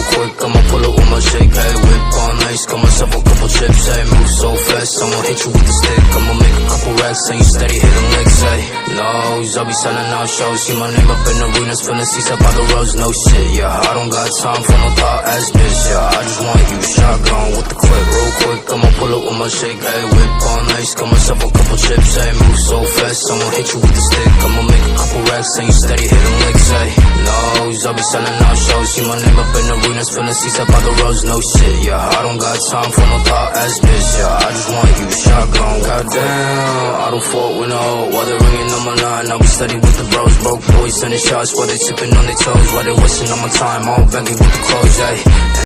real quick, I'ma pull up with my shake, hey. Whip on ice, got myself a couple chips, hey. Move so fast, I'ma hit you with the stick. I'ma make a couple racks, and you steady hitting licks, hey. Nose, I'll be selling out shows. See my name up in arenas, filling seats up by the roads, no shit, yeah. I don't got time for no thought ass bitch, yeah. I just want you shotgun with the clip, real quick, I'ma pull up with my shake, hey. Whip on ice, got myself a couple chips, hey. Move so fast, I'ma hit you with the stick. I'ma make a couple racks, and you steady hitting licks, hey. Nose, I'll be selling out shows. See my name up in arenas, filling seats up by the roads, no shit, yeah. I don't got time for no thought ass bitch, yeah. I just want you shotgun. Goddamn, I don't fuck with no. While they're ringing on my line, I'll be steady with the bros. Broke boys sending shots while they tipping on their toes. While they wasting on my time, all begging with the clothes, ayy.